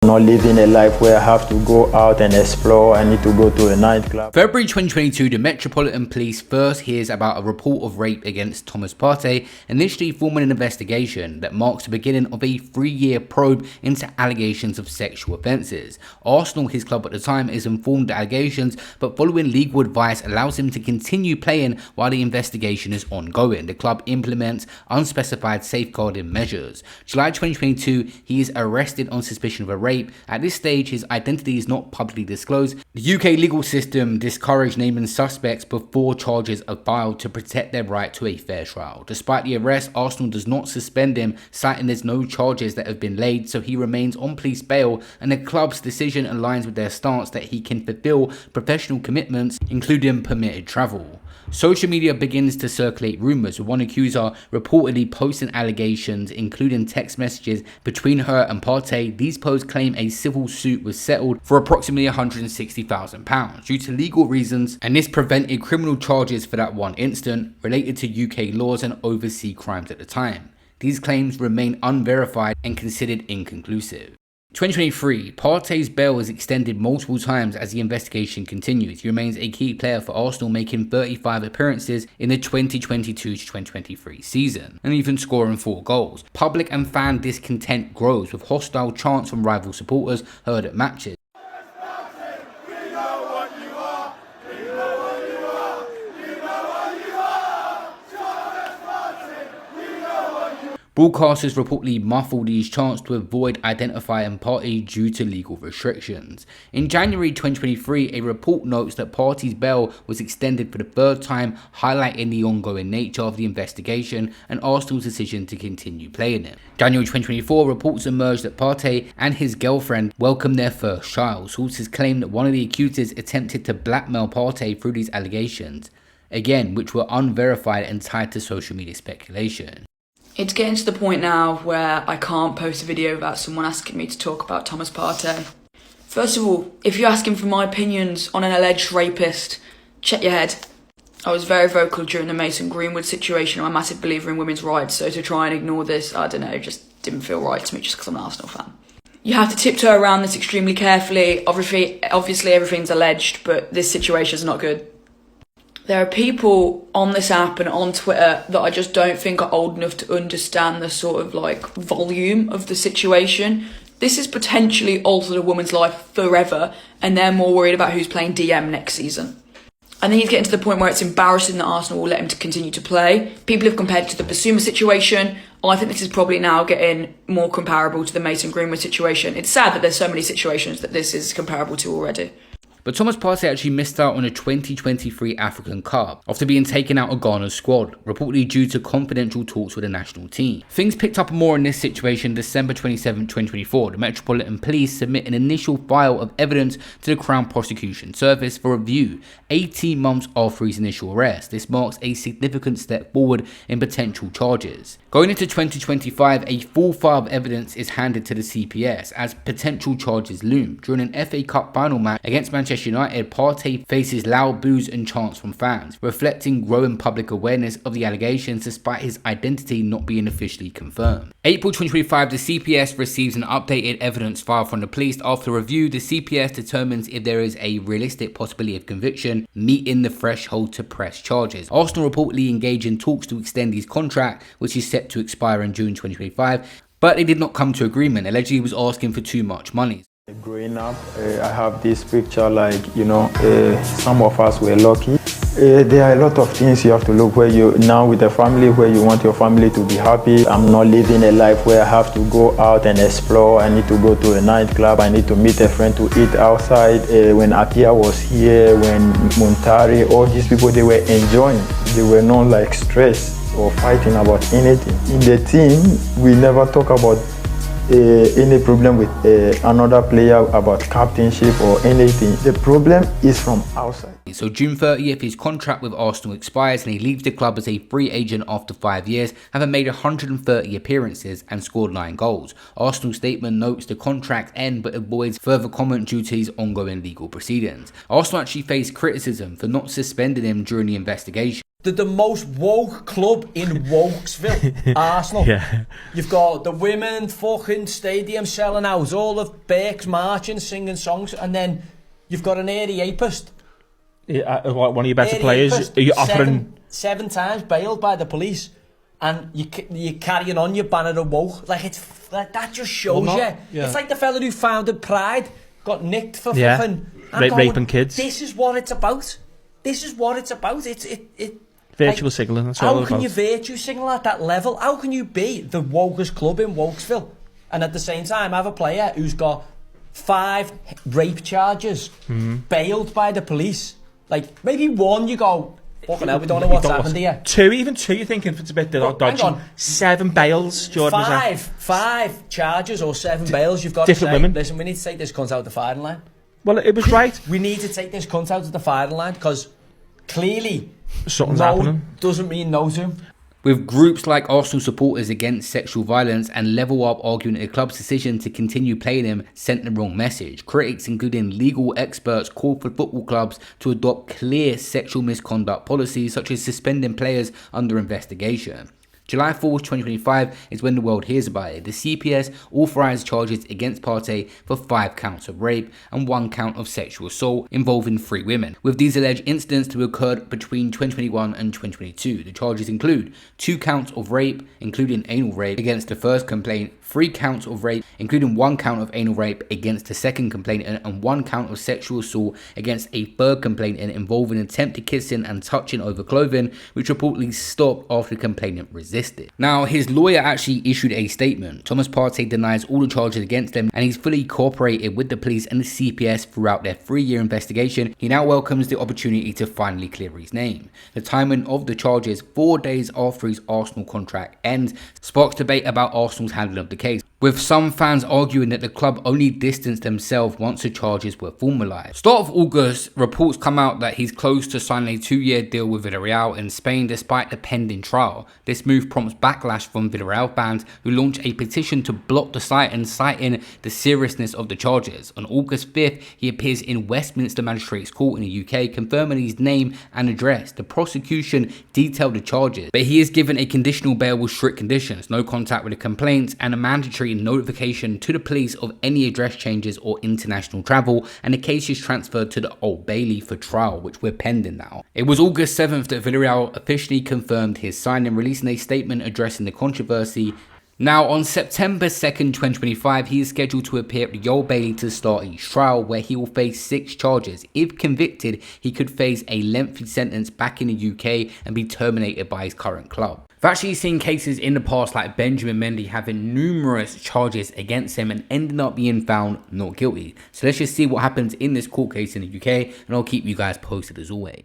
Not living a life where I have to go out and explore. I need to go to a nightclub. February 2022, the Metropolitan Police first hears about a report of rape against Thomas Partey, initially forming an investigation that marks the beginning of a 3-year probe into allegations of sexual offences. Arsenal, his club at the time, is informed of allegations, but following legal advice allows him to continue playing while the investigation is ongoing. The club implements unspecified safeguarding measures. July 2022, he is arrested on suspicion of a rape. At this stage, his identity is not publicly disclosed. The UK legal system discouraged naming suspects before charges are filed to protect their right to a fair trial. Despite the arrest, Arsenal does not suspend him, citing there's no charges that have been laid, so he remains on police bail, and the club's decision aligns with their stance that he can fulfill professional commitments, including permitted travel. Social media begins to circulate rumours, with one accuser reportedly posting allegations, including text messages between her and Partey. These posts claim a civil suit was settled for approximately £160,000 due to legal reasons, and this prevented criminal charges for that one incident related to UK laws and overseas crimes at the time. These claims remain unverified and considered inconclusive. 2023, Partey's bail is extended multiple times as the investigation continues. He remains a key player for Arsenal, making 35 appearances in the 2022-2023 season, and even scoring 4 goals. Public and fan discontent grows, with hostile chants from rival supporters heard at matches. Broadcasters reportedly muffled these chants to avoid identifying Partey due to legal restrictions. In January 2023, a report notes that Partey's bail was extended for the 3rd time, highlighting the ongoing nature of the investigation and Arsenal's decision to continue playing him. January 2024, reports emerged that Partey and his girlfriend welcomed their first child. Sources claim that one of the accusers attempted to blackmail Partey through these allegations, again which were unverified and tied to social media speculation. It's getting to the point now where I can't post a video without someone asking me to talk about Thomas Partey. First of all, if you're asking for my opinions on an alleged rapist, check your head. I was very vocal during the Mason Greenwood situation. I'm a massive believer in women's rights, so to try and ignore this, I don't know, just didn't feel right to me just because I'm an Arsenal fan. You have to tiptoe around this extremely carefully. Obviously everything's alleged, but this situation is not good. There are people on this app and on Twitter that I just don't think are old enough to understand the sort of volume of the situation. This has potentially altered a woman's life forever, and they're more worried about who's playing DM next season. I think he's getting to the point where it's embarrassing that Arsenal will let him to continue to play. People have compared it to the Basuma situation. I think this is probably now getting more comparable to the Mason Greenwood situation. It's sad that there's so many situations that this is comparable to already. But Thomas Partey actually missed out on a 2023 African Cup after being taken out of Ghana's squad, reportedly due to confidential talks with the national team. Things picked up more in this situation December 27, 2024. The Metropolitan Police submit an initial file of evidence to the Crown Prosecution Service for review, 18 months after his initial arrest. This marks a significant step forward in potential charges. Going into 2025, a full file of evidence is handed to the CPS as potential charges loom. During an FA Cup final match against Manchester United, Partey faces loud boos and chants from fans, reflecting growing public awareness of the allegations despite his identity not being officially confirmed. April 2025, the CPS receives an updated evidence file from the police. After review, the CPS determines if there is a realistic possibility of conviction, meeting the threshold to press charges. Arsenal reportedly engaged in talks to extend his contract, which is set to expire in June 2025, but they did not come to agreement. Allegedly, he was asking for too much money. Growing up, I have this picture some of us were lucky. There are a lot of things you have to look where you now with a family where you want your family to be happy. I'm not living a life where I have to go out and explore. I need to go to a nightclub. I need to meet a friend to eat outside. When Akia was here, when Muntari, all these people, they were enjoying. They were not stressed or fighting about anything. In the team, we never talk about any problem with another player about captainship or anything. The problem is from outside. So June 30th, his contract with Arsenal expires and he leaves the club as a free agent after 5 years, having made 130 appearances and scored 9 goals. Arsenal's statement notes the contract end but avoids further comment due to his ongoing legal proceedings. Arsenal actually faced criticism for not suspending him during the investigation. They're the most woke club in Wokesville, Arsenal. Yeah. You've got the women fucking stadium selling out, all of Burke's marching, singing songs, and then you've got an airy apist. Yeah, one of your better Airy players. apist, Are you offering seven times bailed by the police, and you're carrying on your banner of woke. Like, it's like, that just shows yeah. It's like the fella who founded Pride got nicked for Yeah. fucking raping kids. This is what it's about. This is what it's about. It virtual signaling? That's all how about. can you virtue signal at that level? How can you be the wokest club in Wokesville and at the same time have a player who's got 5 rape charges, bailed by the police? Like, maybe one you go, fucking hell, we don't know what's happened here. 2, even 2, you're thinking it's a bit dodgy. Hang on. 7 bails, Jordan. 5 charges or 7 bails. You've got different to say, women. listen, we need to take this cunt out the firing line. Well, it was right. We need to take this cunt out of the firing line because clearly Something's no happening. doesn't mean no to him. With groups like Arsenal supporters against sexual violence and Level Up arguing that the club's decision to continue playing him sent the wrong message, critics including legal experts called for football clubs to adopt clear sexual misconduct policies such as suspending players under investigation. July 4th, 2025 is when the world hears about it. The CPS authorised charges against Partey for 5 counts of rape and 1 count of sexual assault involving 3 women, with these alleged incidents to have occurred between 2021 and 2022. The charges include 2 counts of rape, including anal rape, against the first complaint, 3 counts of rape, including 1 count of anal rape against the second complainant, and 1 count of sexual assault against a third complainant involving attempted kissing and touching over clothing, which reportedly stopped after the complainant resisted. Now, his lawyer actually issued a statement. Thomas Partey denies all the charges against him, and he's fully cooperated with the police and the CPS throughout their 3-year investigation. He now welcomes the opportunity to finally clear his name. The timing of the charges 4 days after his Arsenal contract ends sparks debate about Arsenal's handling of the case, with some fans arguing that the club only distanced themselves once the charges were formalised. Start of August, reports come out that he's close to signing a 2-year deal with Villarreal in Spain despite the pending trial. This move prompts backlash from Villarreal fans who launched a petition to block the site and citing the seriousness of the charges. On August 5th, he appears in Westminster Magistrates Court in the UK, confirming his name and address. The prosecution detailed the charges, but he is given a conditional bail with strict conditions: no contact with the complaints and a mandatory notification to the police of any address changes or international travel, and the case is transferred to the Old Bailey for trial, which we're pending now. It was August 7th that Villarreal officially confirmed his signing, releasing a statement addressing the controversy. Now, on September 2nd, 2025, he is scheduled to appear at the Old Bailey to start his trial, where he will face 6 charges. If convicted, he could face a lengthy sentence back in the UK and be terminated by his current club. I've actually seen cases in the past like Benjamin Mendy having numerous charges against him and ending up being found not guilty. So let's just see what happens in this court case in the UK, and I'll keep you guys posted as always.